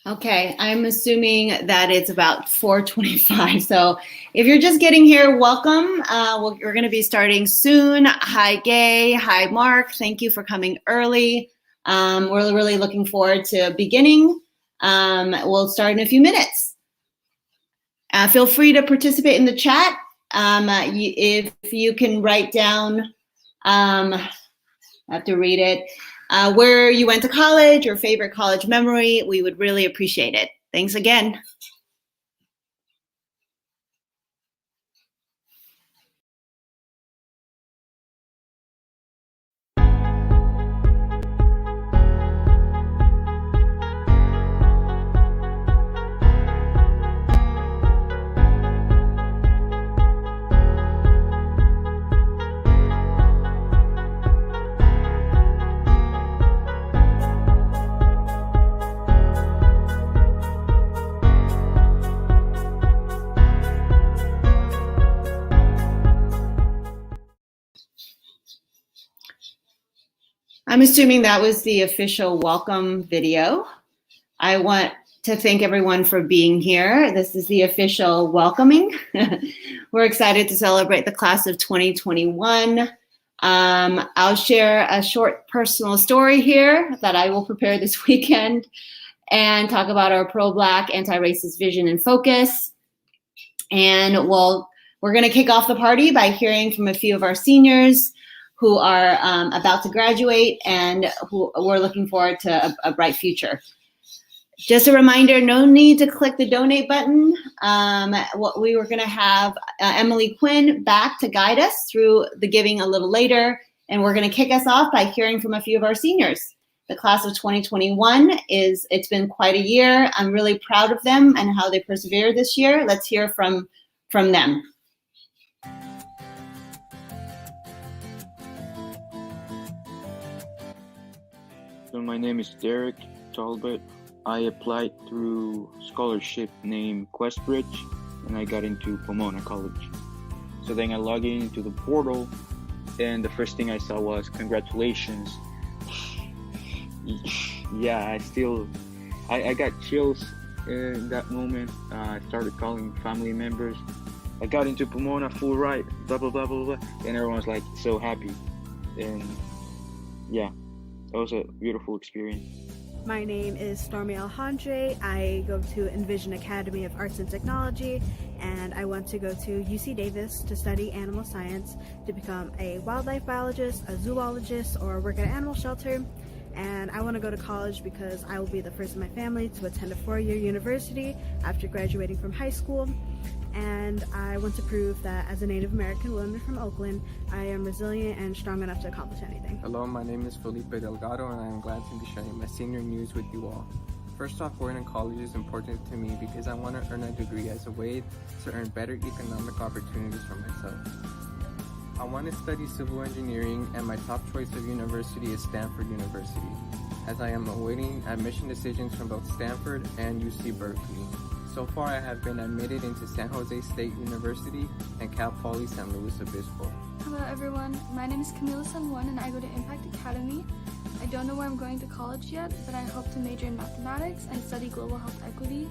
Okay, I'm assuming that it's about 4:25. So if you're just getting here, welcome. We're going to be starting soon. Hi, Gay. Hi, Mark. Thank you for coming early. We're really looking forward to beginning. We'll start in a few minutes. Feel free to participate in the chat. If you can write down, I have to read it. Where you went to college, your favorite college memory, we would really appreciate it. Thanks again. I'm assuming that was the official welcome video. I want to thank everyone for being here. This is the official welcoming. We're excited to celebrate the class of 2021. I'll share a short personal story here that I will prepare this weekend and talk about our pro-Black, anti-racist vision and focus. And we're going to kick off the party by hearing from a few of our seniors who are about to graduate and who we're looking forward to a bright future. Just a reminder, no need to click the donate button. We were going to have Emily Quinn back to guide us through the giving a little later, and we're going to kick us off by hearing from a few of our seniors. The class of 2021 it's been quite a year. I'm really proud of them and how they persevered this year. Let's hear from them. So my name is Derek Talbot. I applied through scholarship named Questbridge, and I got into Pomona College. So then I logged into the portal, and the first thing I saw was congratulations. Yeah, I got chills in that moment. I started calling family members. I got into Pomona full ride, blah, blah, blah, blah, blah. And everyone's like so happy. And yeah, that was a beautiful experience. My name is Stormy Alejandre. I go to Envision Academy of Arts and Technology, and I want to go to UC Davis to study animal science to become a wildlife biologist, a zoologist, or work at an animal shelter. And I want to go to college because I will be the first in my family to attend a 4-year university after graduating from high school. And I want to prove that as a Native American woman from Oakland, I am resilient and strong enough to accomplish anything. Hello, my name is Felipe Delgado, and I am glad to be sharing my senior news with you all. First off, going to college is important to me because I want to earn a degree as a way to earn better economic opportunities for myself. I want to study civil engineering, and my top choice of university is Stanford University, as I am awaiting admission decisions from both Stanford and UC Berkeley. So far, I have been admitted into San Jose State University and Cal Poly San Luis Obispo. Hello everyone, my name is Camila San Juan and I go to Impact Academy. I don't know where I'm going to college yet, but I hope to major in mathematics and study global health equity.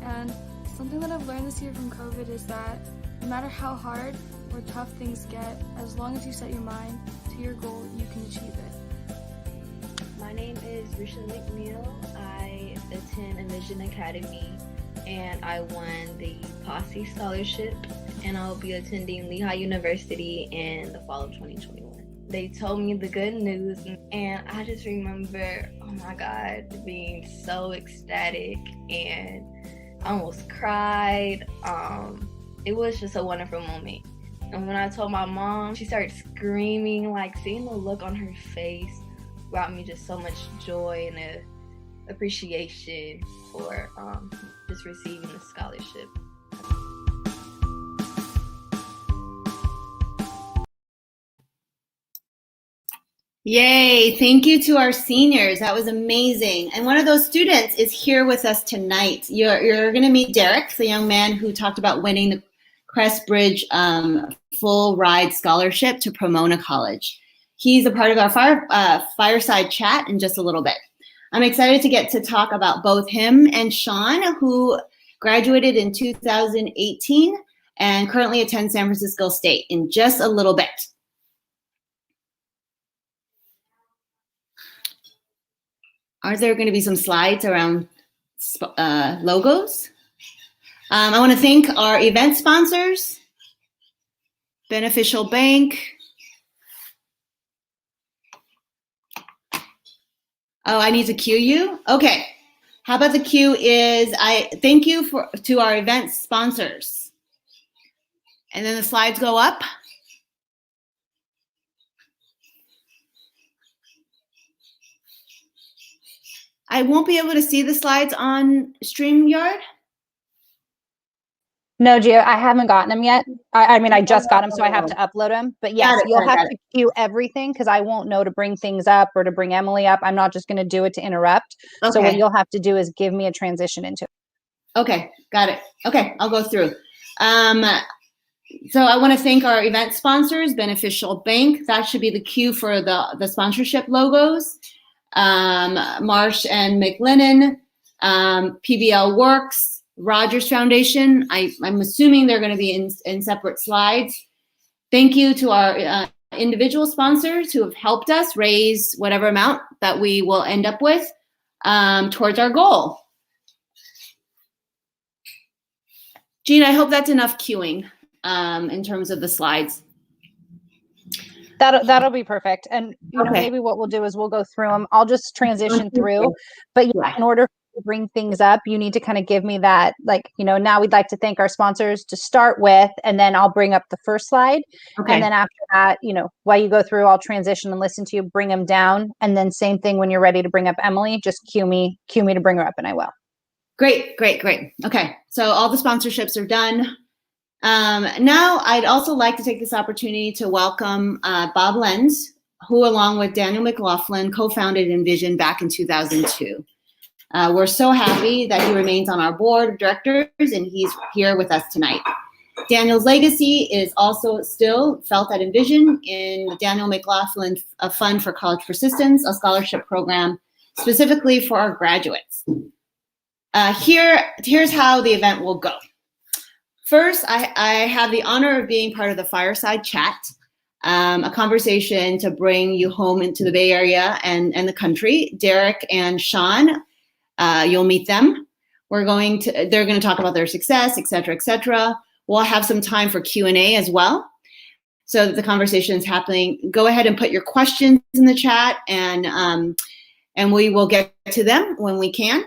And something that I've learned this year from COVID is that no matter how hard or tough things get, as long as you set your mind to your goal, you can achieve it. My name is Risha McNeil. I attend Envision Academy and I won the Posse Scholarship, and I'll be attending Lehigh University in the fall of 2021. They told me the good news, and I just remember, oh my God, being so ecstatic, and I almost cried. It was just a wonderful moment. And when I told my mom, she started screaming. Like, seeing the look on her face brought me just so much joy and appreciation for just receiving the scholarship. Yay, thank you to our seniors. That was amazing. And one of those students is here with us tonight. You're going to meet Derek, the young man who talked about winning the Crestbridge full ride scholarship to Pomona College. He's a part of our fireside chat in just a little bit. I'm excited to get to talk about both him and Sean, who graduated in 2018 and currently attends San Francisco State, in just a little bit. Are there going to be some slides around logos? I want to thank our event sponsors, Beneficial Bank. Oh, I need to cue you? Okay. How about the cue is I thank you to our event sponsors. And then the slides go up. I won't be able to see the slides on StreamYard. No, Gio, I haven't gotten them yet. I mean, I just got them, so I have to upload them. But yes, you'll have to cue everything because I won't know to bring things up or to bring Emily up. I'm not just going to do it to interrupt. Okay. So what you'll have to do is give me a transition into it. Okay, got it. Okay, I'll go through. So I want to thank our event sponsors, Beneficial Bank. That should be the cue for the sponsorship logos. Marsh and McLennan, PBL Works, Rogers Foundation. I'm assuming they're going to be in separate slides. Thank you to our individual sponsors who have helped us raise whatever amount that we will end up with towards our goal. Jean, I hope that's enough cueing in terms of the slides. That'll be perfect. And you know, maybe what we'll do is we'll go through them. I'll just transition through. But in order to bring things up, you need to kind of give me that, like, you know, now we'd like to thank our sponsors to start with, and then I'll bring up the first slide. And then after that, you know, while you go through, I'll transition and listen to you, bring them down. And then same thing when you're ready to bring up Emily, just cue me to bring her up, and I will. Great. Okay, so all the sponsorships are done. Now, I'd also like to take this opportunity to welcome Bob Lenz, who, along with Daniel McLaughlin, co-founded Envision back in 2002. We're so happy that he remains on our board of directors, and he's here with us tonight. Daniel's legacy is also still felt at Envision in the Daniel McLaughlin Fund for College Persistence, a scholarship program specifically for our graduates. Here's how the event will go. First, I have the honor of being part of the Fireside Chat, a conversation to bring you home into the Bay Area and the country. Derek and Sean, you'll meet them. They're going to talk about their success, et cetera, et cetera. We'll have some time for Q&A as well. So that the conversation is happening. Go ahead and put your questions in the chat, and we will get to them when we can.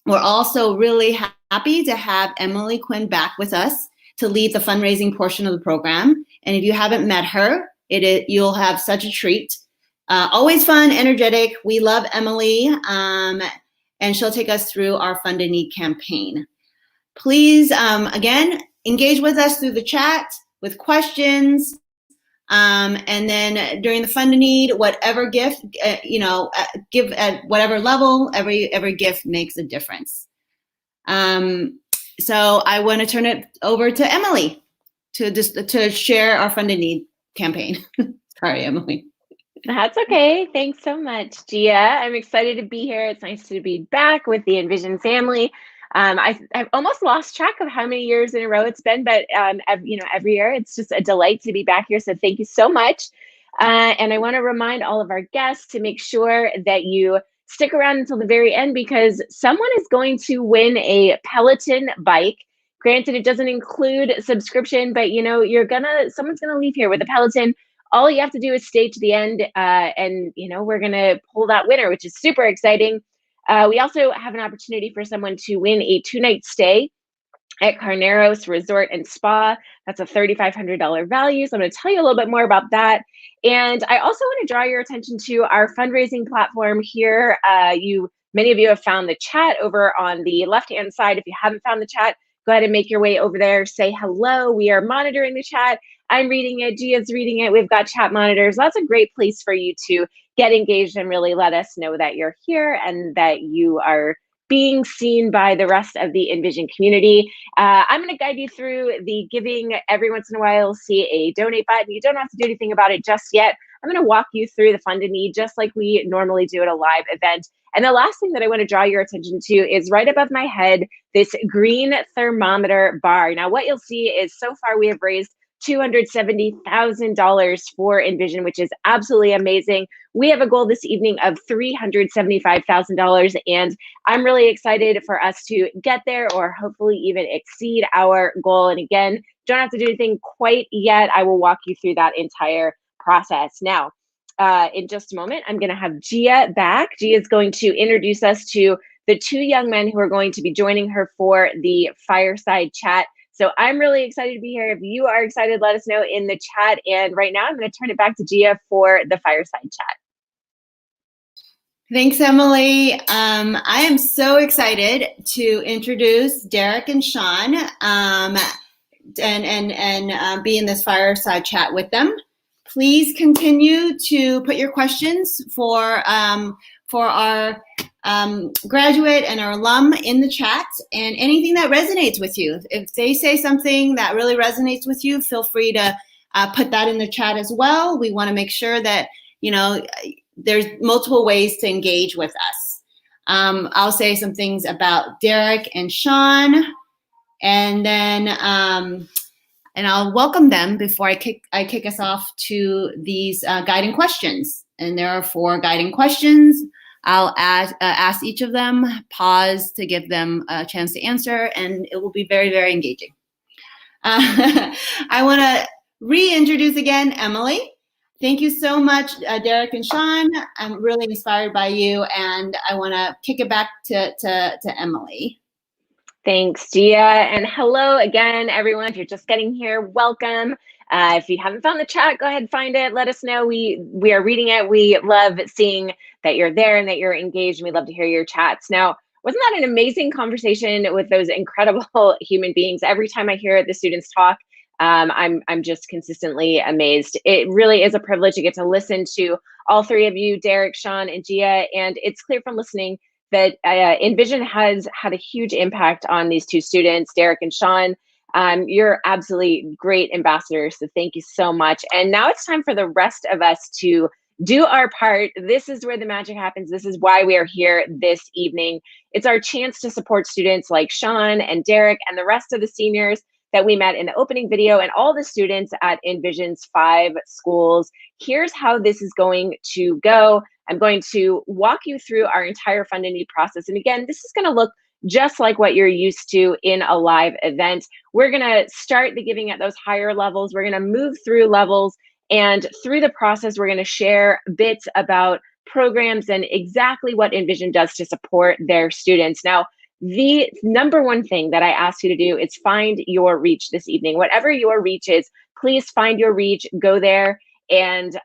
We're also really happy to have Emily Quinn back with us to lead the fundraising portion of the program. And if you haven't met her, you'll have such a treat. Always fun, energetic. We love Emily, and she'll take us through our Fund a Need campaign. Please, again, engage with us through the chat with questions. And then during the Fund a Need, whatever gift, give at whatever level, every gift makes a difference. So I want to turn it over to Emily to share our Fund a Need campaign. Sorry, Emily. That's okay. Thanks so much, Gia. I'm excited to be here. It's nice to be back with the Envision family. I've almost lost track of how many years in a row it's been, but every year it's just a delight to be back here. So thank you so much. And I want to remind all of our guests to make sure that you stick around until the very end, because someone is going to win a Peloton bike. Granted, it doesn't include subscription, but someone's gonna leave here with a Peloton. All you have to do is stay to the end, and we're gonna pull that winner, which is super exciting. We also have an opportunity for someone to win a 2-night stay at Carneros Resort and Spa. That's a $3,500 value. So I'm going to tell you a little bit more about that. And I also want to draw your attention to our fundraising platform here. Many of you have found the chat over on the left-hand side. If you haven't found the chat, go ahead and make your way over there. Say hello. We are monitoring the chat. I'm reading it. Gia's reading it. We've got chat monitors. That's a great place for you to get engaged and really let us know that you're here and that you are being seen by the rest of the Envision community. I'm going to guide you through the giving. Every once in a while, see a donate button. You don't have to do anything about it just yet. I'm going to walk you through the fund and need just like we normally do at a live event. And the last thing that I want to draw your attention to is right above my head, this green thermometer bar. Now, what you'll see is so far we have raised $270,000 for Envision, which is absolutely amazing. We have a goal this evening of $375,000, and I'm really excited for us to get there or hopefully even exceed our goal. And again, don't have to do anything quite yet. I will walk you through that entire process. Now, in just a moment, I'm going to have Gia back. Gia is going to introduce us to the two young men who are going to be joining her for the fireside chat. So I'm really excited to be here. If you are excited, let us know in the chat. And right now, I'm going to turn it back to Gia for the fireside chat. Thanks, Emily. I am so excited to introduce Derek and Sean and be in this fireside chat with them. Please continue to put your questions for our graduate and our alum in the chat, and anything that resonates with you. If they say something that really resonates with you, feel free to put that in the chat as well. We want to make sure that, you know, there's multiple ways to engage with us. I'll say some things about Derek and Sean, and then and I'll welcome them before I kick us off to these guiding questions. And there are 4 guiding questions. I'll ask each of them, pause to give them a chance to answer, and it will be very, very engaging. I want to reintroduce again Emily. Thank you so much, Derek and Sean. I'm really inspired by you, and I want to kick it back to Emily. Thanks, Gia. And hello again, everyone. If you're just getting here, welcome. If you haven't found the chat, go ahead and find it. Let us know. We are reading it. We love seeing that you're there and that you're engaged. And we love to hear your chats. Now, wasn't that an amazing conversation with those incredible human beings? Every time I hear the students talk, I'm just consistently amazed. It really is a privilege to get to listen to all 3 of you, Derek, Sean, and Gia. And it's clear from listening that Envision has had a huge impact on these 2 students, Derek and Sean. You're absolutely great ambassadors, so thank you so much. And now it's time for the rest of us to do our part. This is where the magic happens. This is why we are here this evening. It's our chance to support students like Sean and Derek and the rest of the seniors that we met in the opening video and all the students at Envision's 5 schools. Here's how this is going to go. I'm going to walk you through our entire fund and need process. And again, this is going to look just like what you're used to in a live event. We're going to start the giving at those higher levels. We're going to move through levels, and through the process, we're going to share bits about programs and exactly what Envision does to support their students. Now, the number one thing that I ask you to do is find your reach this evening. Whatever your reach is, please find your reach, go there, and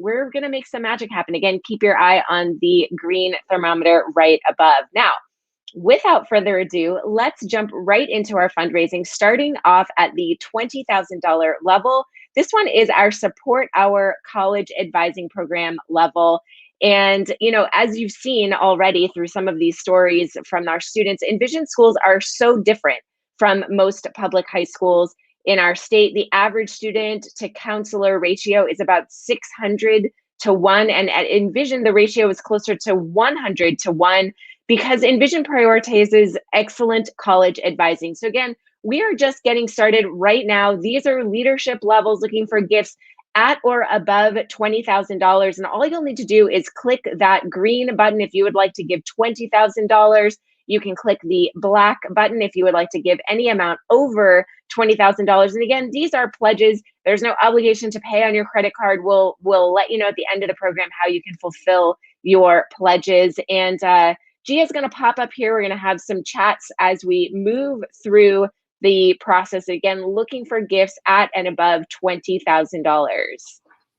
we're going to make some magic happen. Again, keep your eye on the green thermometer right above. Now, without further ado, let's jump right into our fundraising, starting off at the $20,000 level. This one is our Support Our College Advising Program level. And, you know, as you've seen already through some of these stories from our students, Envision schools are so different from most public high schools in our state. The average student to counselor ratio is about 600 to 1. And at Envision, the ratio is closer to 100 to 1 because Envision prioritizes excellent college advising. So again, we are just getting started right now. These are leadership levels looking for gifts at or above $20,000. And all you'll need to do is click that green button if you would like to give $20,000. You can click the black button if you would like to give any amount over $20,000. And again, these are pledges. There's no obligation to pay on your credit card. We'll let you know at the end of the program how you can fulfill your pledges. And Gia is going to pop up here. We're going to have some chats as we move through the process. Again, looking for gifts at and above $20,000.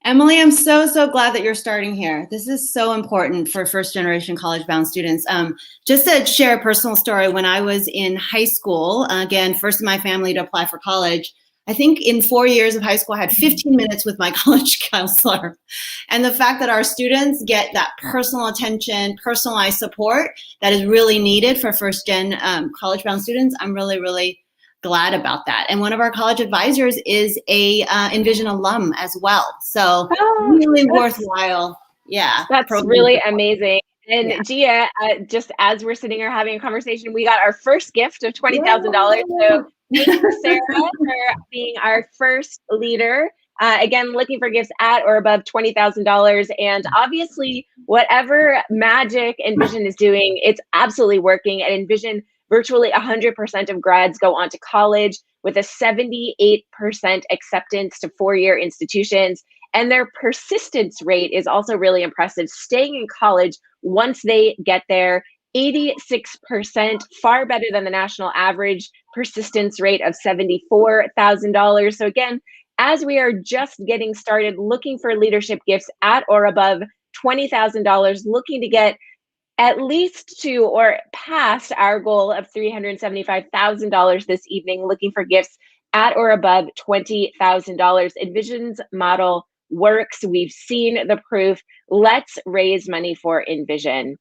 Emily, I'm so glad that you're starting here. This is so important for first-generation college-bound students. Just to share a personal story, when I was in high school, again, first in my family to apply for college, I think in 4 years of high school, I had 15 minutes with my college counselor. And the fact that our students get that personal attention, personalized support that is really needed for first-gen college-bound students, I'm really, really glad about that. And one of our college advisors is a Envision alum as well. So really worthwhile. Yeah. That's really amazing. And Yeah. Gia, just as we're sitting here having a conversation, we got our first gift of $20,000. So thank you, Sarah, for being our first leader. Again, looking for gifts at or above $20,000. And obviously, whatever magic Envision is doing, it's absolutely working. At Envision, virtually 100% of grads go on to college with a 78% acceptance to four-year institutions. And their persistence rate is also really impressive, staying in college once they get there. 86%, far better than the national average persistence rate of $74,000. So again, as we are just getting started looking for leadership gifts at or above $20,000, looking to get at least to or past our goal of $375,000 this evening, looking for gifts at or above $20,000. Envision's model works. We've seen the proof. Let's raise money for Envision.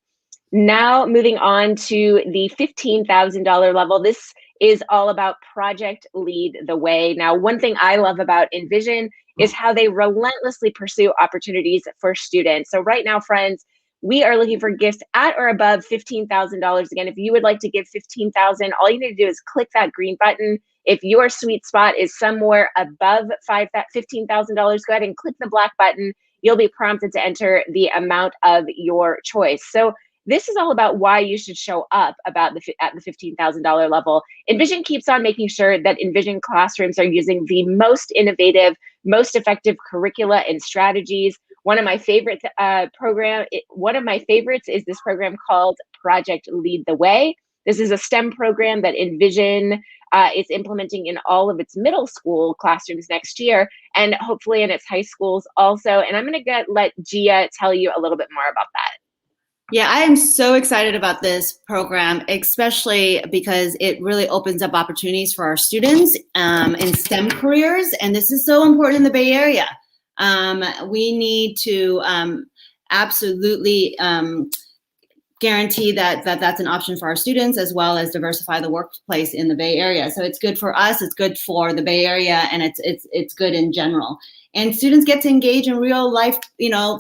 Now, moving on to the $15,000 level. This is all about Project Lead the Way. Now, one thing I love about Envision is how they relentlessly pursue opportunities for students. So right now, friends, we are looking for gifts at or above $15,000. Again, if you would like to give $15,000, all you need to do is click that green button. If your sweet spot is somewhere above $15,000, go ahead and click the black button. You'll be prompted to enter the amount of your choice. So this is all about why you should show up at the $15,000 level. Envision keeps on making sure that Envision classrooms are using the most innovative, most effective curricula and strategies. One of my favorite favorites is this program called Project Lead the Way. This is a STEM program that Envision is implementing in all of its middle school classrooms next year, and hopefully in its high schools also. And I'm going to let Gia tell you a little bit more about that. Yeah, I am so excited about this program, especially because it really opens up opportunities for our students in STEM careers. And this is so important in the Bay Area. We need to absolutely guarantee that that's an option for our students, as well as diversify the workplace in the Bay Area. So it's good for us, it's good for the Bay Area, and it's good in general. And students get to engage in real life,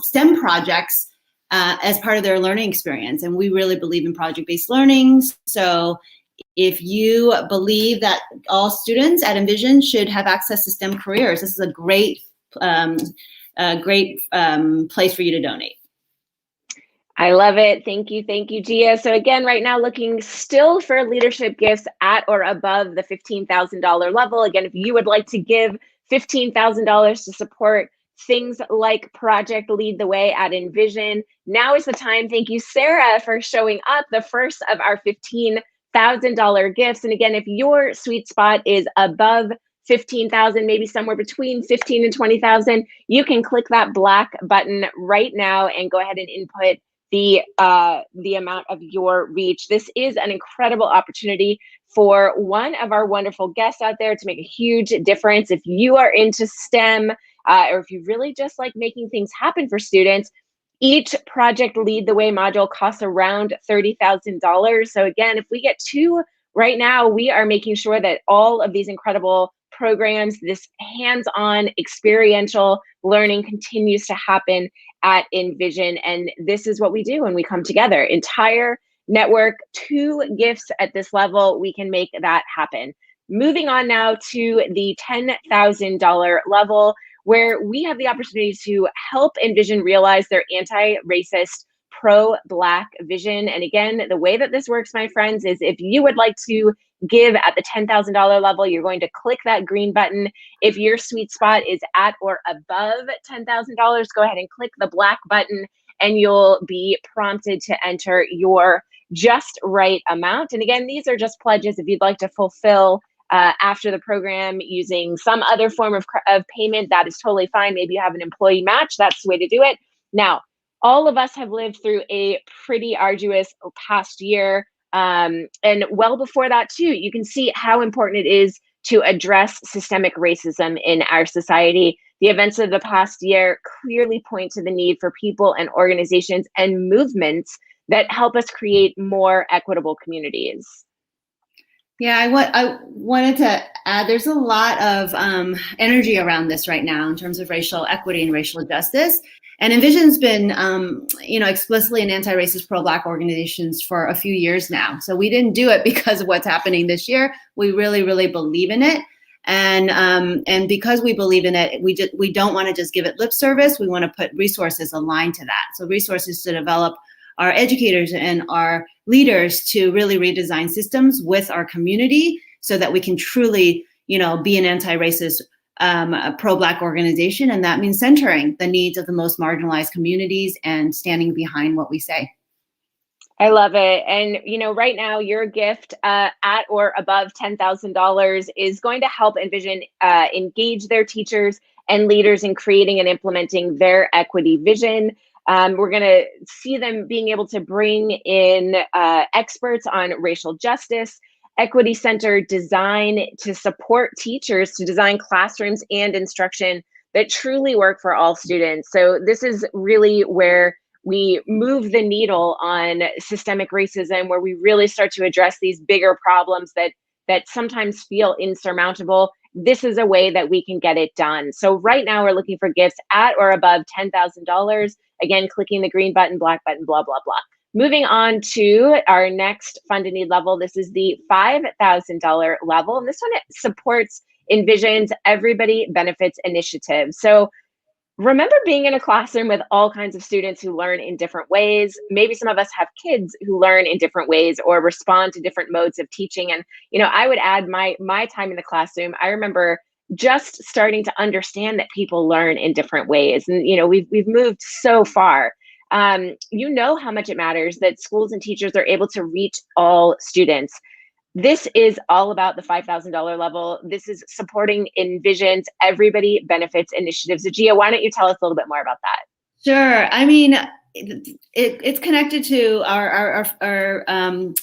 STEM projects as part of their learning experience. And we really believe in project-based learning. So if you believe that all students at Envision should have access to STEM careers, this is a great place for you to donate. I love it. Thank you, Gia. So again, right now, looking still for leadership gifts at or above the $15,000 level. Again, if you would like to give $15,000 to support things like Project Lead the Way at Envision, now is the time. Thank you, Sarah, for showing up, the first of our $15,000 gifts. And again, if your sweet spot is above 15,000, maybe somewhere between 15 and 20,000, you can click that black button right now and go ahead and input the amount of your reach. This is an incredible opportunity for one of our wonderful guests out there to make a huge difference. If you are into STEM, or if you really just like making things happen for students, each Project Lead the Way module costs around $30,000. So again, if we get two right now, we are making sure that all of these incredible programs, this hands-on experiential learning continues to happen at Envision. And this is what we do when we come together. Entire network, 2 gifts at this level, we can make that happen. Moving on now to the $10,000 level, where we have the opportunity to help Envision realize their anti-racist, pro-Black vision. And again, the way that this works, my friends, is if you would like to give at the $10,000 level, you're going to click that green button. If your sweet spot is at or above $10,000, go ahead and click the black button, and you'll be prompted to enter your just right amount. And again, these are just pledges if you'd like to fulfill after the program using some other form of payment. That is totally fine. Maybe you have an employee match. That's the way to do it. Now, all of us have lived through a pretty arduous past year. And well before that too, you can see how important it is to address systemic racism in our society. The events of the past year clearly point to the need for people and organizations and movements that help us create more equitable communities. Yeah, I wanted to add, there's a lot of energy around this right now in terms of racial equity and racial justice. And Envision's been, explicitly an anti-racist pro-Black organizations for a few years now. So we didn't do it because of what's happening this year. We really, really believe in it. And because we believe in it, we don't want to just give it lip service. We want to put resources aligned to that. So resources to develop our educators and our leaders to really redesign systems with our community so that we can truly, be an anti-racist pro-Black organization. And that means centering the needs of the most marginalized communities and standing behind what we say. I love it. And, right now your gift at or above $10,000 is going to help Envision engage their teachers and leaders in creating and implementing their equity vision. We're going to see them being able to bring in experts on racial justice, equity-centered design to support teachers to design classrooms and instruction that truly work for all students. So this is really where we move the needle on systemic racism, where we really start to address these bigger problems that sometimes feel insurmountable. This is a way that we can get it done. So right now we're looking for gifts at or above $10,000. Again, clicking the green button, black button, blah, blah, blah. Moving on to our next Fund a Need level. This is the $5,000 level. And this one supports Envision's Everybody Benefits initiative. So remember being in a classroom with all kinds of students who learn in different ways. Maybe some of us have kids who learn in different ways or respond to different modes of teaching. And, I would add my time in the classroom. I remember just starting to understand that people learn in different ways. And, we've moved so far. How much it matters that schools and teachers are able to reach all students. This is all about the $5,000 level. This is supporting Envision's Everybody Benefits initiative. So Gia, why don't you tell us a little bit more about that? Sure. I mean, it's connected to our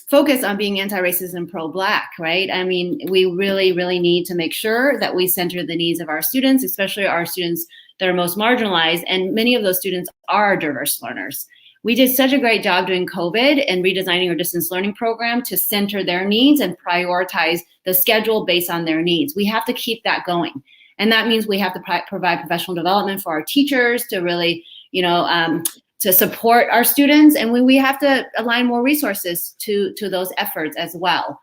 focus on being anti-racist and pro-Black, right? I mean, we really, really need to make sure that we center the needs of our students, especially our students that are most marginalized. And many of those students are diverse learners. We did such a great job during COVID and redesigning our distance learning program to center their needs and prioritize the schedule based on their needs. We have to keep that going. And that means we have to provide professional development for our teachers to really, to support our students. And we have to align more resources to those efforts as well.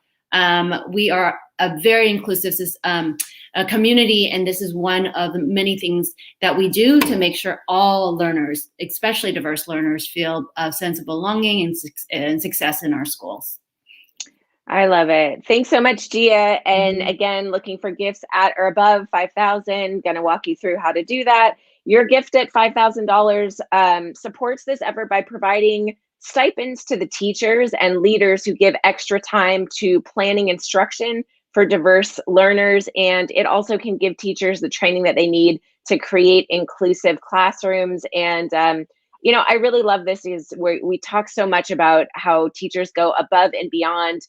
We are a very inclusive community, and this is one of the many things that we do to make sure all learners, especially diverse learners, feel a sense of belonging and success in our schools. I love it. Thanks so much, Gia. And again, looking for gifts at or above $5,000. Going to walk you through how to do that. Your gift at $5,000 supports this effort by providing stipends to the teachers and leaders who give extra time to planning instruction for diverse learners. And it also can give teachers the training that they need to create inclusive classrooms. And, I really love this is where we talk so much about how teachers go above and beyond.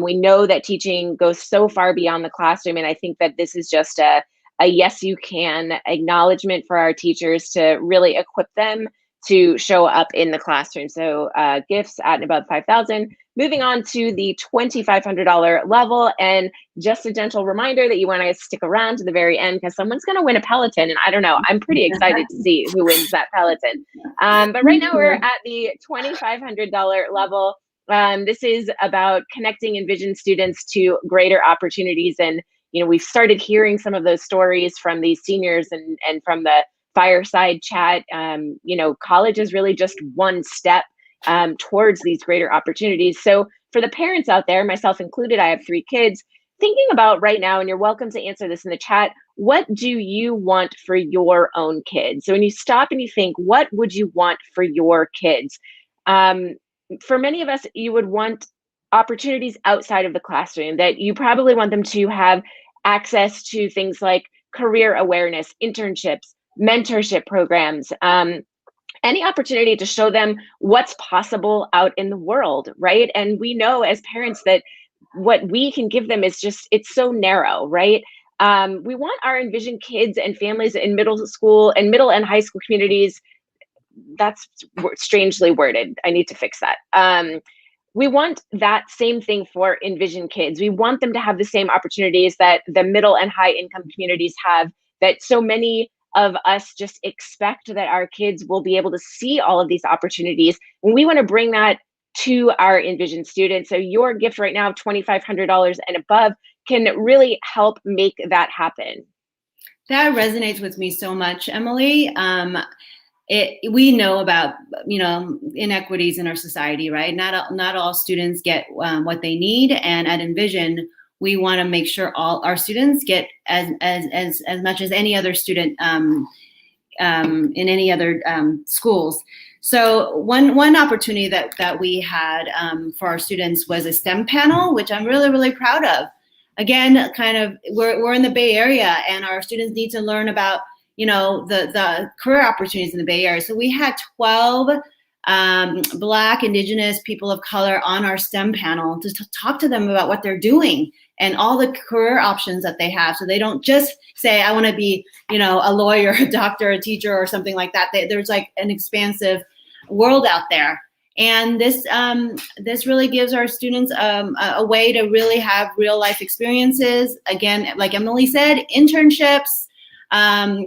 We know that teaching goes so far beyond the classroom. And I think that this is just a yes, you can acknowledgement for our teachers to really equip them to show up in the classroom. So gifts at and above $5,000. Moving on to the $2,500 level, and just a gentle reminder that you want to stick around to the very end because someone's going to win a Peloton, and I don't know, I'm pretty excited to see who wins that Peloton. But right now we're at the $2,500 level. This is about connecting Envision students to greater opportunities, and we've started hearing some of those stories from these seniors and from the fireside chat. College is really just one step towards these greater opportunities. So for the parents out there, myself included, I have 3 kids, thinking about right now, and you're welcome to answer this in the chat, what do you want for your own kids? So when you stop and you think, what would you want for your kids? For many of us, you would want opportunities outside of the classroom, that you probably want them to have access to things like career awareness, internships, mentorship programs, any opportunity to show them what's possible out in the world, right? And we know as parents that what we can give them is just, it's so narrow, right? We want our Envision kids and families in middle school and middle and high school communities. That's strangely worded. I need to fix that. We want that same thing for Envision kids. We want them to have the same opportunities that the middle and high income communities have, that so many of us just expect that our kids will be able to see all of these opportunities. And we want to bring that to our Envision students. So your gift right now of $2,500 and above can really help make that happen. That resonates with me so much, Emily. We know about, inequities in our society, right? Not all students get what they need, and at Envision, we want to make sure all our students get as much as any other student in any other schools. So one opportunity that we had for our students was a STEM panel, which I'm really, really proud of. Again, kind of, we're in the Bay Area, and our students need to learn about the career opportunities in the Bay Area. So we had 12 Black, Indigenous, people of color on our STEM panel to talk to them about what they're doing and all the career options that they have. So they don't just say, I want to be, a lawyer, a doctor, a teacher, or something like that. There's like an expansive world out there. And this really gives our students a way to really have real life experiences. Again, like Emily said, internships,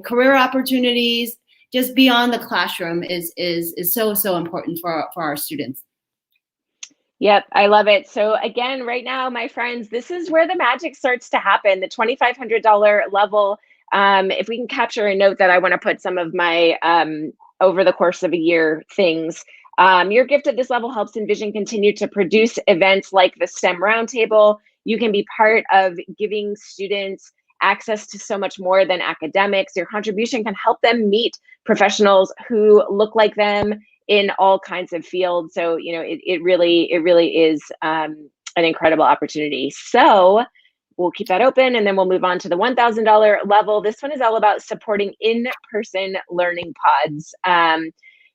career opportunities, just beyond the classroom is so important for our students. Yep, I love it. So again, right now, my friends, this is where the magic starts to happen, the $2,500 level. If we can capture a note that I want to put some of my over the course of a year things. Your gift at this level helps Envision continue to produce events like the STEM Roundtable. You can be part of giving students access to so much more than academics. Your contribution can help them meet professionals who look like them in all kinds of fields. So, it really is an incredible opportunity. So we'll keep that open, and then we'll move on to the $1,000 level. This one is all about supporting in-person learning pods.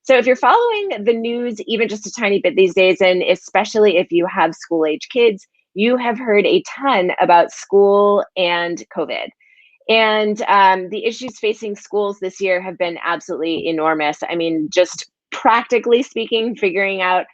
So if you're following the news even just a tiny bit these days, and especially if you have school-age kids, you have heard a ton about school and COVID. And the issues facing schools this year have been absolutely enormous. I mean, just practically speaking, figuring out,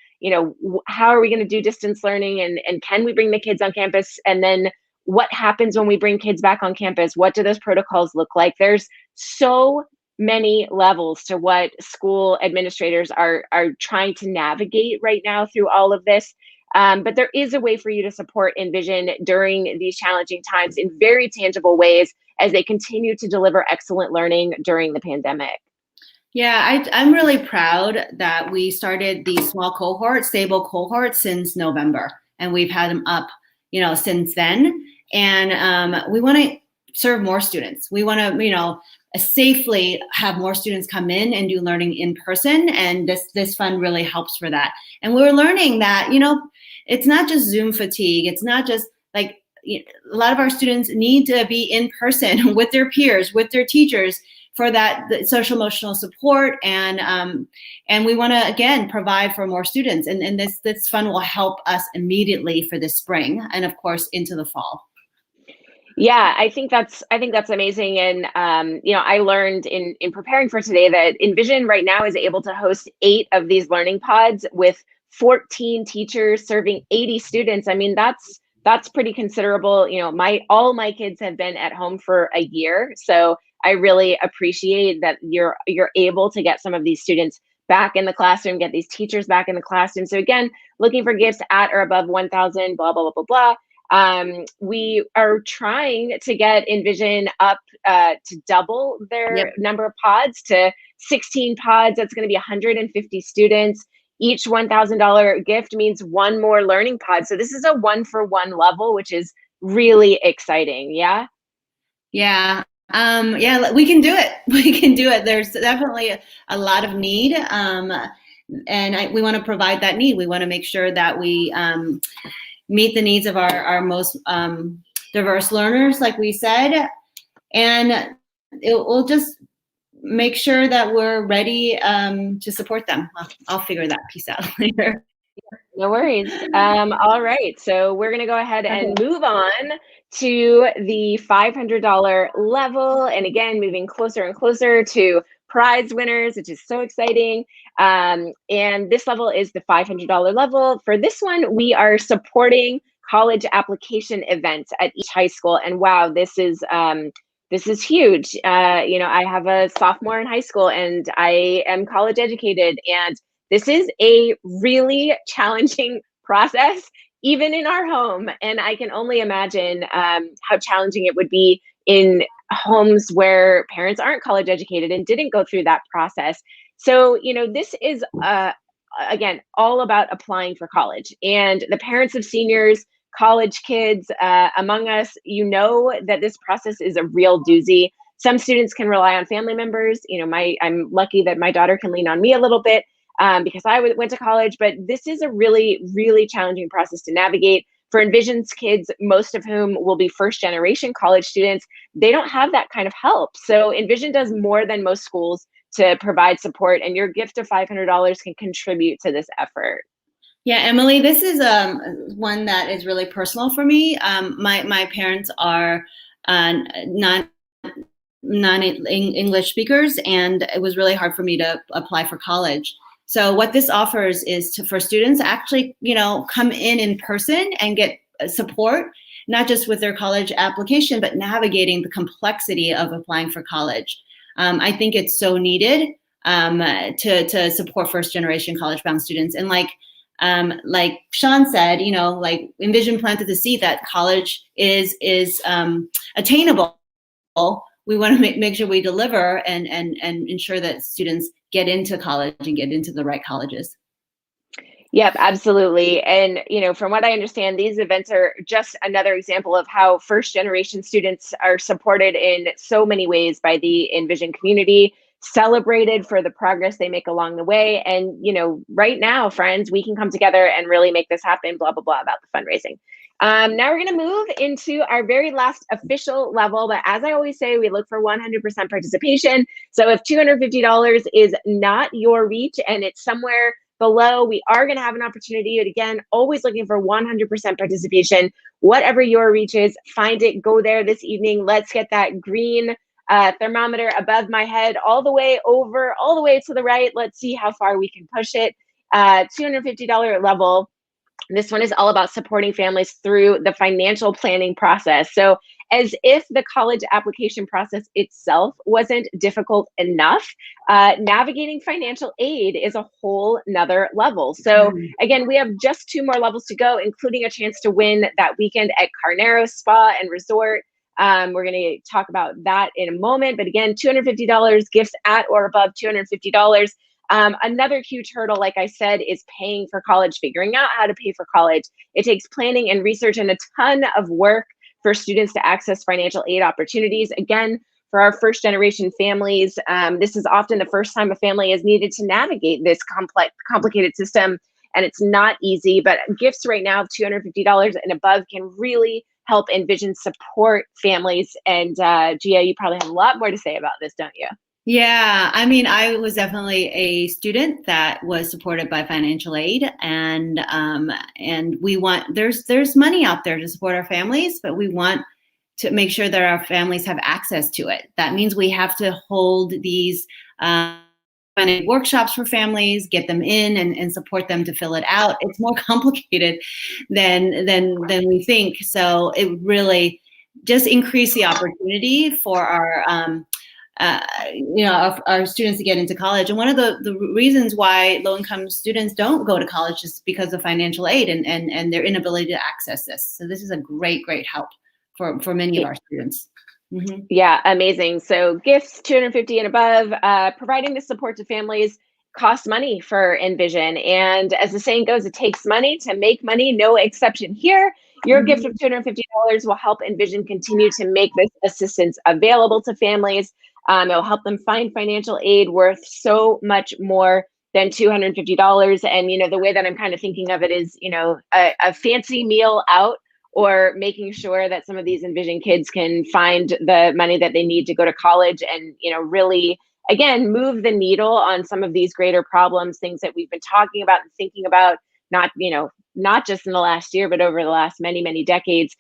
how are we going to do distance learning, and can we bring the kids on campus? And then what happens when we bring kids back on campus? What do those protocols look like? There's so many levels to what school administrators are trying to navigate right now through all of this. But there is a way for you to support Envision during these challenging times in very tangible ways as they continue to deliver excellent learning during the pandemic. Yeah, I'm really proud that we started the small cohort, stable cohort, since November, and we've had them up, since then. And we want to serve more students. We want to, safely have more students come in and do learning in person, and this fund really helps for that. And we're learning that, it's not just Zoom fatigue. It's not just like, a lot of our students need to be in person with their peers, with their teachers, for that social emotional support, and we want to again provide for more students, and this fund will help us immediately for this spring, and of course into the fall. Yeah, I think that's amazing. And I learned in preparing for today that Envision right now is able to host 8 of these learning pods with 14 teachers serving 80 students. I mean, that's pretty considerable. All my kids have been at home for a year, so I really appreciate that you're able to get some of these students back in the classroom, get these teachers back in the classroom. So again, looking for gifts at or above 1,000, blah, blah, blah, blah, blah. We are trying to get Envision up to double their number of pods to 16 pods. That's going to be 150 students. Each $1,000 gift means one more learning pod. So this is a 1-for-1 level, which is really exciting. Yeah. Yeah. We can do it. We can do it. There's definitely a lot of need. And we want to provide that need. We want to make sure that we meet the needs of our most diverse learners, like we said, and we'll just make sure that we're ready to support them. I'll figure that piece out later. No worries. All right, so we're gonna go ahead and move on to the $500 level. And again, moving closer and closer to prize winners, which is so exciting. And this level is the $500 level. For this one, we are supporting college application events at each high school. And wow, this is huge. I have a sophomore in high school and I am college educated, and this is a really challenging process, even in our home. And I can only imagine how challenging it would be in homes where parents aren't college educated and didn't go through that process. So, this is, again, all about applying for college. And the parents of seniors, college kids among us, that this process is a real doozy. Some students can rely on family members. I'm lucky that my daughter can lean on me a little bit because I went to college, but this is a really, really challenging process to navigate. For Envision's kids, most of whom will be first generation college students, they don't have that kind of help. So Envision does more than most schools to provide support, and your gift of $500 can contribute to this effort. Yeah, Emily, this is one that is really personal for me. My parents are non-English speakers, and it was really hard for me to apply for college. So what this offers is for students to actually, come in person and get support, not just with their college application, but navigating the complexity of applying for college. I think it's so needed to support first generation college bound students. And like Sean said, Envision planted the seed that college is attainable. We want to make sure we deliver and ensure that students get into college and get into the right colleges. Yep, absolutely. And, from what I understand, these events are just another example of how first generation students are supported in so many ways by the Envision community, celebrated for the progress they make along the way. And, right now, friends, we can come together and really make this happen, blah, blah, blah, about the fundraising. Now we're going to move into our very last official level. But as I always say, we look for 100% participation. So if $250 is not your reach and it's somewhere below, we are going to have an opportunity. And again, always looking for 100% participation. Whatever your reach is, find it, go there this evening. Let's get that green thermometer above my head, all the way over, all the way to the right. Let's see how far we can push it. $250 level. This one is all about supporting families through the financial planning process. So as if the college application process itself wasn't difficult enough, navigating financial aid is a whole nother level. So again, we have just 2 more levels to go, including a chance to win that weekend at Carnero Spa and Resort. We're going to talk about that in a moment. But again, $250, gifts at or above $250. Another huge hurdle, like I said, is paying for college, figuring out how to pay for college. It takes planning and research and a ton of work for students to access financial aid opportunities. Again, for our first generation families, this is often the first time a family is needed to navigate this complicated system, and it's not easy. But gifts right now of $250 and above can really help Envision support families. And Gia, you probably have a lot more to say about this, don't you? Yeah, I was definitely a student that was supported by financial aid, and we want there's money out there to support our families, but we want to make sure that our families have access to it. That means we have to hold these workshops for families, get them in and support them to fill it out. It's more complicated than we think. So it really just increased the opportunity for our our students to get into college. And one of the reasons why low-income students don't go to college is because of financial aid and their inability to access this. So this is a great help for many of our students. Mm-hmm. Yeah, amazing. So gifts, $250 and above, providing the support to families costs money for Envision. And as the saying goes, it takes money to make money, no exception here. Your gift of $250 will help Envision continue to make this assistance available to families. It'll help them find financial aid worth so much more than $250. And, the way that I'm kind of thinking of it is, a fancy meal out, or making sure that some of these Envision kids can find the money that they need to go to college and, really, again, move the needle on some of these greater problems, things that we've been talking about and thinking about not, not just in the last year, but over the last many, many decades.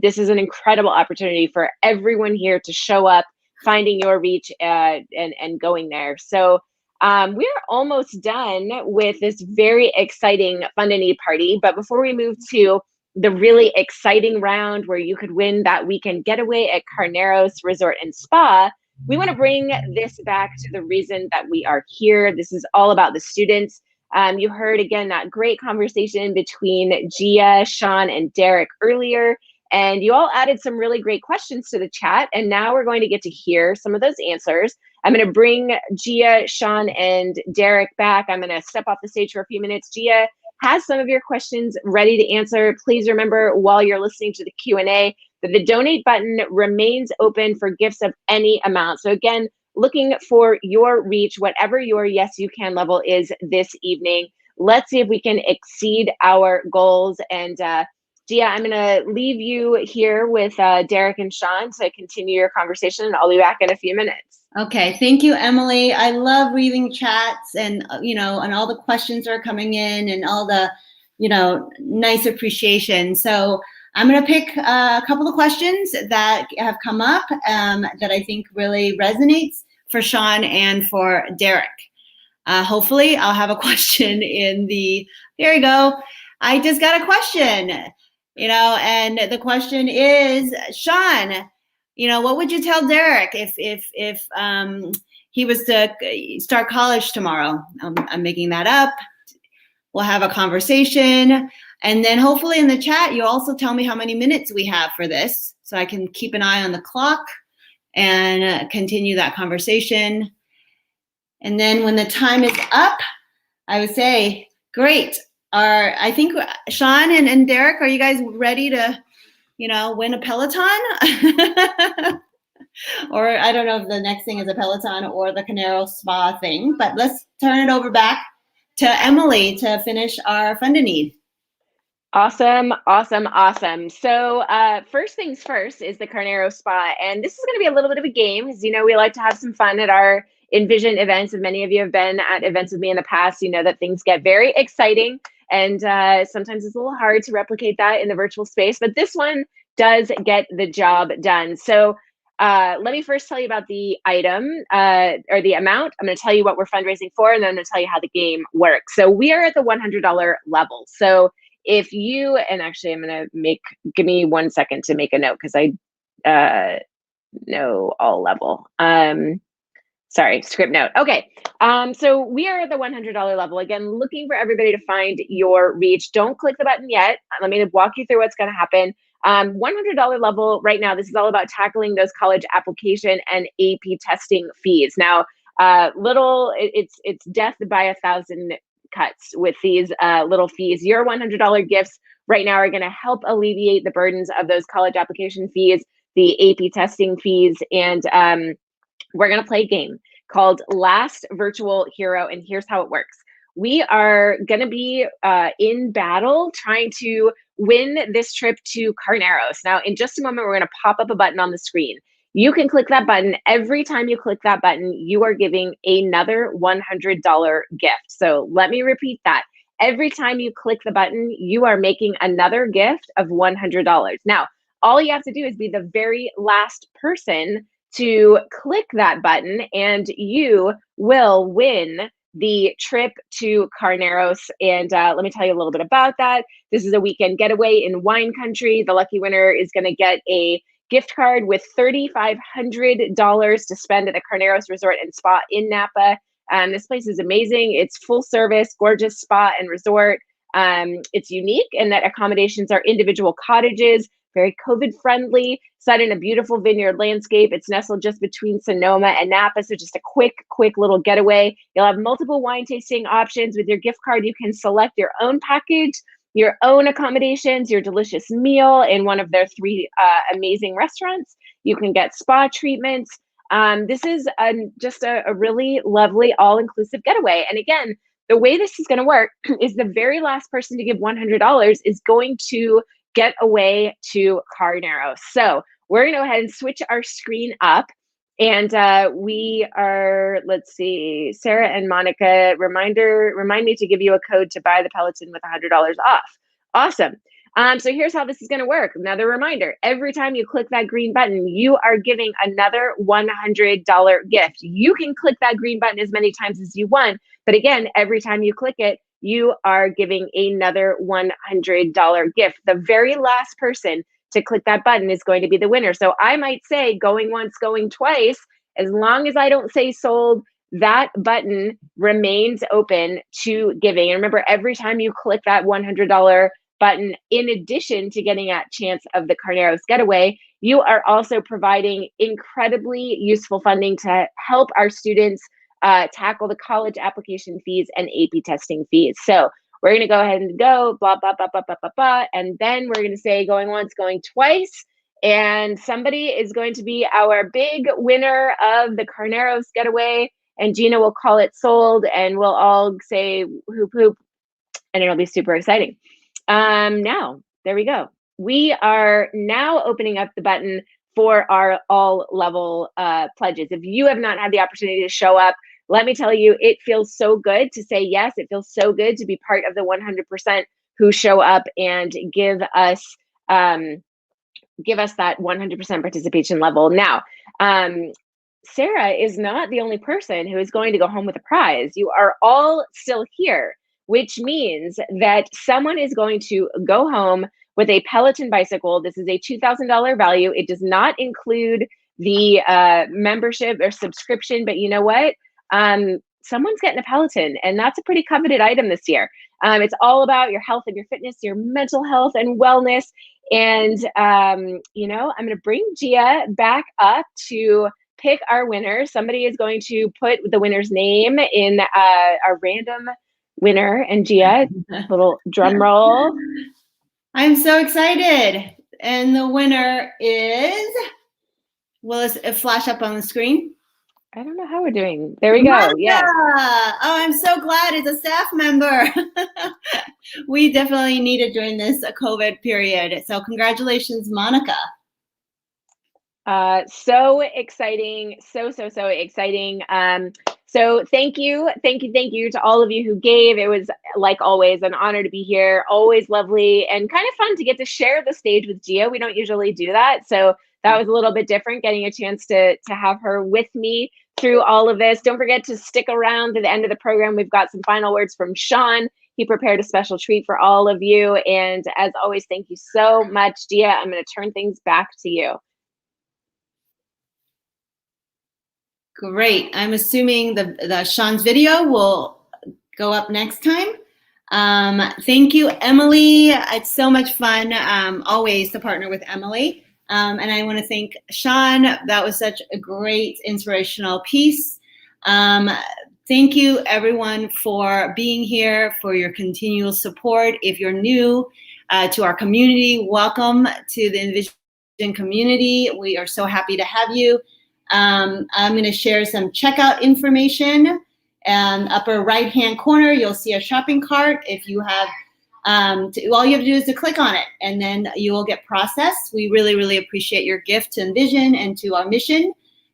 This is an incredible opportunity for everyone here to show up, finding your reach and going there. So we're almost done with this very exciting Fund a Need party. But before we move to the really exciting round where you could win that weekend getaway at Carneros Resort and Spa, we want to bring this back to the reason that we are here. This is all about the students. You heard, again, that great conversation between Gia, Sean, and Derek earlier, and you all added some really great questions to the chat, and now we're going to get to hear some of those answers. I'm going to bring Gia, Sean, and Derek back. I'm going to step off the stage for a few minutes. Gia has some of your questions ready to answer. Please remember, while you're listening to the Q&A, that the donate button remains open for gifts of any amount. So again, looking for your reach, whatever your yes you can level is this evening. Let's see if we can exceed our goals. And Gia, I'm going to leave you here with Derek and Sean to continue your conversation, and I'll be back in a few minutes. Okay, thank you, Emily. I love reading chats, and and all the questions are coming in, and all the nice appreciation. So I'm going to pick a couple of questions that have come up that I think really resonates for Sean and for Derek. Hopefully I'll have a question in the, here we go. I just got a question, and the question is, Sean, what would you tell Derek if he was to start college tomorrow? I'm making that up. We'll have a conversation. And then hopefully in the chat, you also tell me how many minutes we have for this, so I can keep an eye on the clock and continue that conversation. And then when the time is up, I would say, great. I think Sean and Derek, are you guys ready to, win a Peloton? Or I don't know if the next thing is a Peloton or the Carneros Spa thing, but let's turn it over back to Emily to finish our Fund a Need. Awesome, awesome, awesome. So first things first is the Carneros Spa, and this is going to be a little bit of a game, because we like to have some fun at our Envision events, and many of you have been at events with me in the past. You know that things get very exciting, and sometimes it's a little hard to replicate that in the virtual space, but this one does get the job done. So let me first tell you about the item or the amount. I'm going to tell you what we're fundraising for, and then I'm going to tell you how the game works. So we are at the $100 level. So if you, and actually I'm going to give me 1 second to make a note, because I know all level. Sorry, script note. Okay, so we are at the $100 level. Again, looking for everybody to find your reach. Don't click the button yet. Let me walk you through what's going to happen. $100 level right now, this is all about tackling those college application and AP testing fees. Now, it's death by 1,000 cuts with these little fees. Your $100 gifts right now are going to help alleviate the burdens of those college application fees, the AP testing fees, and we're going to play a game called Last Virtual Hero, and here's how it works. We are going to be in battle trying to win this trip to Carneros. Now, in just a moment, we're going to pop up a button on the screen. You can click that button. Every time you click that button, you are giving another $100 gift. So let me repeat that. Every time you click the button, you are making another gift of $100. Now, all you have to do is be the very last person to click that button, and you will win the trip to Carneros. And let me tell you a little bit about that. This is a weekend getaway in wine country. The lucky winner is going to get a gift card with $3,500 to spend at the Carneros Resort and Spa in Napa. This place is amazing. It's full service, gorgeous spa and resort. It's unique in that accommodations are individual cottages, very COVID friendly, set in a beautiful vineyard landscape. It's nestled just between Sonoma and Napa, so just a quick little getaway. You'll have multiple wine tasting options. With your gift card, you can select your own package, your own accommodations, your delicious meal in one of their 3 amazing restaurants. You can get spa treatments. This is just a really lovely all-inclusive getaway. And again, the way this is going to work is the very last person to give $100 is going to get away to Carneros. So we're going to go ahead and switch our screen up. And we are, let's see, Sarah and Monica, remind me to give you a code to buy the Peloton with $100 off. Awesome. So here's how this is going to work. Another reminder, every time you click that green button, you are giving another $100 gift. You can click that green button as many times as you want, but again, every time you click it, you are giving another $100 gift. The very last person to click that button is going to be the winner. So I might say going once, going twice, as long as I don't say sold, that button remains open to giving. And remember, every time you click that $100 button, in addition to getting a chance of the Carneros getaway, you are also providing incredibly useful funding to help our students tackle the college application fees and AP testing fees. So we're going to go ahead and go blah, blah, blah, blah, blah, blah, blah. And then we're going to say going once, going twice. And somebody is going to be our big winner of the Carneros getaway. And Gina will call it sold and we'll all say hoop, hoop. And it'll be super exciting. Now, there we go. We are now opening up the button for our all level pledges. If you have not had the opportunity to show up, let me tell you, it feels so good to say yes. It feels so good to be part of the 100% who show up and give us that 100% participation level. Now, Sarah is not the only person who is going to go home with a prize. You are all still here, which means that someone is going to go home with a Peloton bicycle. This is a $2,000 value. It does not include the membership or subscription, but you know what? Someone's getting a Peloton, and that's a pretty coveted item this year. It's all about your health and your fitness, your mental health and wellness. And, I'm going to bring Gia back up to pick our winner. Somebody is going to put the winner's name in a random winner. And Gia, little drum roll. I'm so excited. And the winner is, will it flash up on the screen? I don't know how we're doing. There we go. Yes. Oh, I'm so glad it's a staff member. We definitely need it during this COVID period. So congratulations, Monica. So exciting. So exciting. So thank you to all of you who gave. It was, like always, an honor to be here. Always lovely and kind of fun to get to share the stage with Gia. We don't usually do that. So that was a little bit different, getting a chance to have her with me through all of this. Don't forget to stick around to the end of the program. We've got some final words from Sean. He prepared a special treat for all of you. And as always, thank you so much, Gia. I'm going to turn things back to you. Great. I'm assuming the Sean's video will go up next time. Thank you, Emily. It's so much fun always to partner with Emily. And I want to thank Sean. That was such a great inspirational piece. Thank you, everyone, for being here, for your continual support. If you're new to our community, welcome to the Envision community. We are so happy to have you. I'm going to share some checkout information. Upper right-hand corner, you'll see a shopping cart. If you have, all you have to do is to click on it, and then you will get processed. We really appreciate your gift to Envision and to our mission.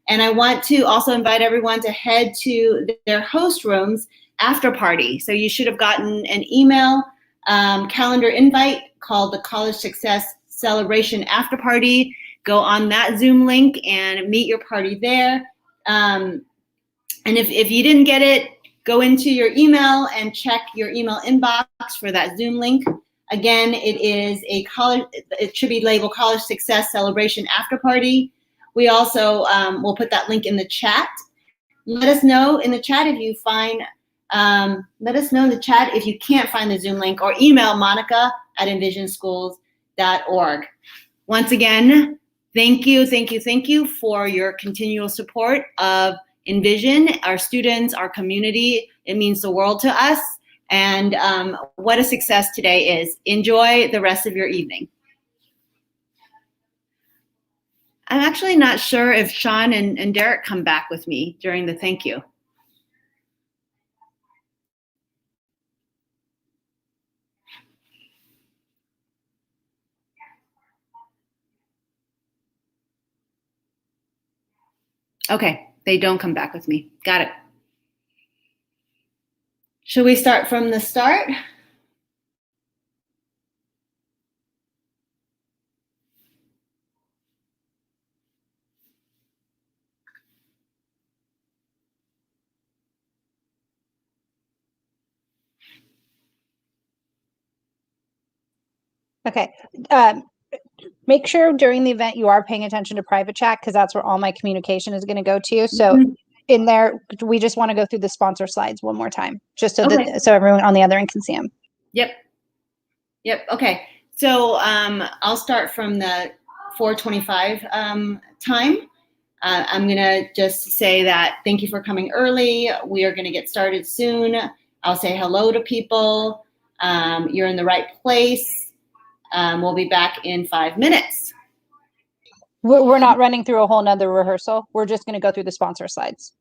And I want to also invite everyone to head to their host rooms after party. So you should have gotten an email calendar invite called the College Success Celebration After Party. Go on that Zoom link and meet your party there. And if you didn't get it, go into your email and check your email inbox for that Zoom link. Again, it should be labeled College Success Celebration After Party. We also will put that link in the chat. Let us know in the chat if you if you can't find the Zoom link, or email monica@envisionschools.org. Once again, thank you for your continual support of Envision, our students, our community. It means the world to us. And what a success today is. Enjoy the rest of your evening. I'm actually not sure if Sean and Derek come back with me during the thank you. Okay, they don't come back with me. Got it. Should we start from the start? Okay. Make sure during the event you are paying attention to private chat, because that's where all my communication is going to go to. So in there, we just want to go through the sponsor slides one more time, just so that so everyone on the other end can see them. Yep. Okay. So I'll start from the 4:25 time. I'm going to just say that thank you for coming early. We are going to get started soon. I'll say hello to people. You're in the right place. We'll be back in 5 minutes. We're not running through a whole nother rehearsal. We're just going to go through the sponsor slides.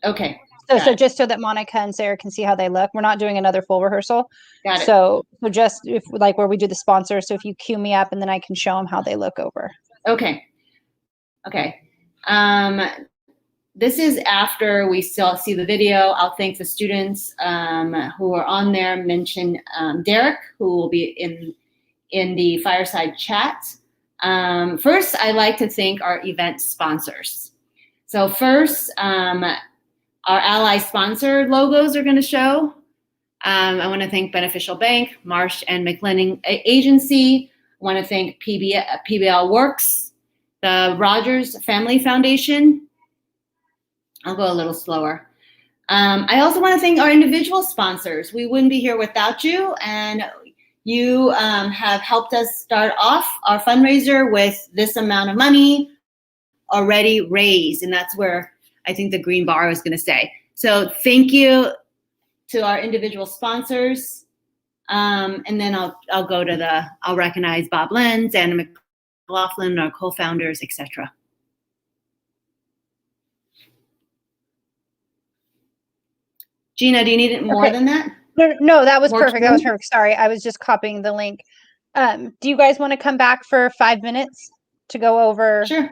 Okay. So just so that Monica and Sarah can see how they look. We're not doing another full rehearsal. Got it. So just if like where we do the sponsor. So if you cue me up and then I can show them how they look over. Okay. This is after we still see the video. I'll thank the students who are on there. Mention Derek, who will be in the fireside chat. First, I like to thank our event sponsors. So first, our ally sponsor logos are going to show. I want to thank Beneficial Bank, Marsh and McLennan Agency. I want to thank PBL Works, the Rogers Family Foundation. I'll go a little slower. I also want to thank our individual sponsors. We wouldn't be here without you, and you have helped us start off our fundraiser with this amount of money already raised, and that's where I think the green bar is going to say. So thank you to our individual sponsors, and then I'll go to I'll recognize Bob Lenz, Anna McLaughlin, our co-founders, etc. Gina, do you need it more than that? No, that was perfect. True? That was perfect. Sorry, I was just copying the link. Do you guys want to come back for 5 minutes to go over? Sure.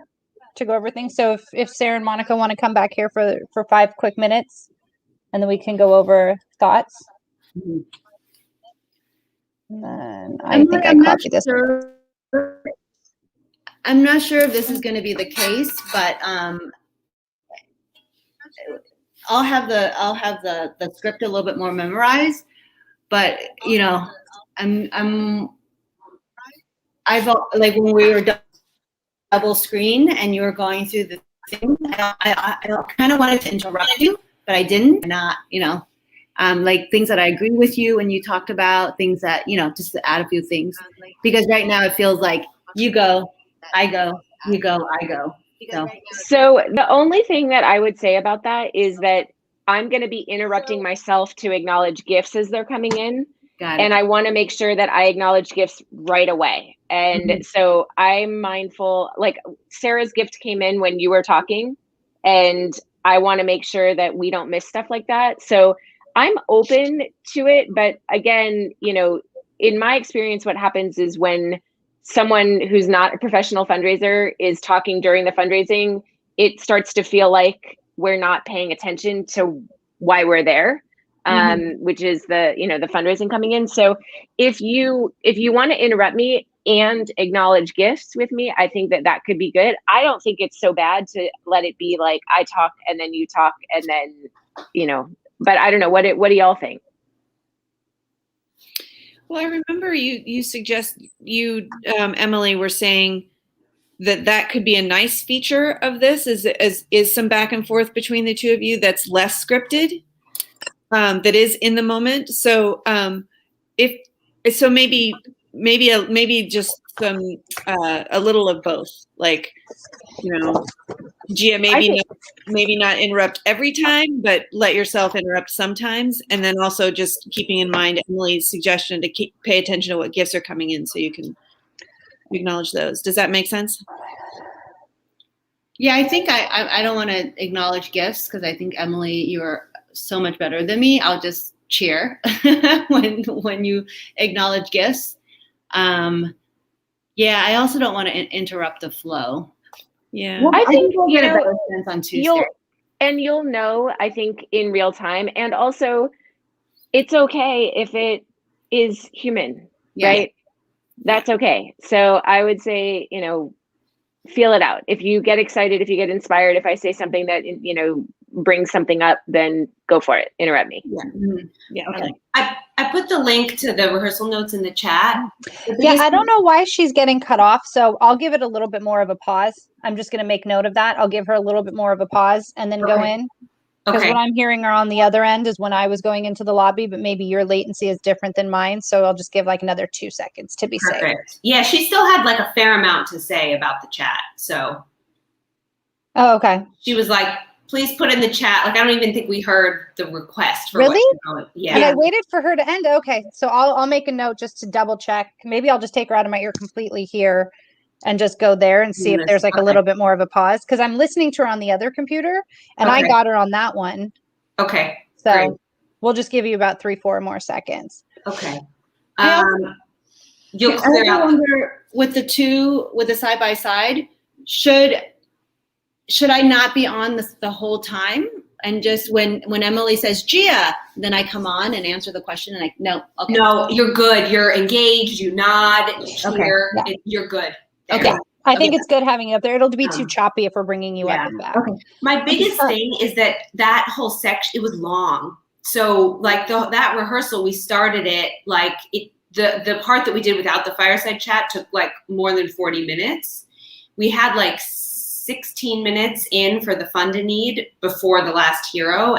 To go over things. So if Sarah and Monica want to come back here for 5 quick minutes, and then we can go over thoughts. Mm-hmm. And then I think I copied this. I'm not sure if this is going to be the case, but I'll have the script a little bit more memorized. But I've like when we were double screen and you were going through the thing, I kind of wanted to interrupt you, but I didn't. Not like things that I agree with you when you talked about things that just to add a few things, because right now it feels like you go, I go, you go, I go. So the only thing that I would say about that is that I'm going to be interrupting myself to acknowledge gifts as they're coming in. And I want to make sure that I acknowledge gifts right away. And so I'm mindful, like Sarah's gift came in when you were talking, and I want to make sure that we don't miss stuff like that. So I'm open to it. But again, in my experience, what happens is when someone who's not a professional fundraiser is talking during the fundraising, it starts to feel like we're not paying attention to why we're there, which is the fundraising coming in. So if you want to interrupt me and acknowledge gifts with me, I think that could be good. I don't think it's so bad to let it be like I talk and then you talk and then, but I don't know. What do y'all think? Well, I remember you Emily, were saying that could be a nice feature of this is some back and forth between the two of you that's less scripted, that is in the moment. So maybe just some a little of both, like Gia, maybe not interrupt every time, but let yourself interrupt sometimes. And then also just keeping in mind Emily's suggestion to pay attention to what gifts are coming in so you can acknowledge those. Does that make sense? Yeah, I think I don't want to acknowledge gifts because I think, Emily, you are so much better than me. I'll just cheer when you acknowledge gifts. Yeah, I also don't want to interrupt the flow. Yeah. Well, I think, we'll you get a know, better sense on Tuesday. you'll know, I think, in real time. And also, it's okay if it is human, Yeah. right? That's okay. So I would say, you know, feel it out. If you get excited, if you get inspired, if I say something that, you know, brings something up, then go for it. Interrupt me. Yeah. Yeah. Okay. I put the link to the rehearsal notes in the chat. Yeah, I don't know why she's getting cut off, so I'll give it a little bit more of a pause. I'm just going to make note of that. I'll give her a little bit more of a pause and then go in. Because what I'm hearing are on the other end is when I was going into the lobby, but maybe your latency is different than mine. So I'll just give like another 2 seconds to be safe. Yeah, she still had like a fair amount to say about the chat. So. Oh, okay. She was like, please put in the chat. Like, I don't even think we heard the request for really? Yeah. And I waited for her to end. Okay. So I'll make a note just to double check. Maybe I'll just take her out of my ear completely here and just go there and see if there's like a little bit more of a pause. Because I'm listening to her on the other computer and I got her on that one. Okay. So great. We'll just give you about 3-4 more seconds. Okay. You'll clear out with the side by side. Should I not be on the whole time? And just when Emily says Gia, then I come on and answer the question and no. Okay. No, you're good. You're engaged. You nod. You cheer. Yeah. You're good. Okay. I think it's good having it up there. It'll be too choppy if we're bringing you up and back. Okay. My biggest thing is that whole section, it was long. So like that rehearsal, we started it like the part that we did without the fireside chat took like more than 40 minutes. We had like 16 minutes in for the fund a need before the last hero.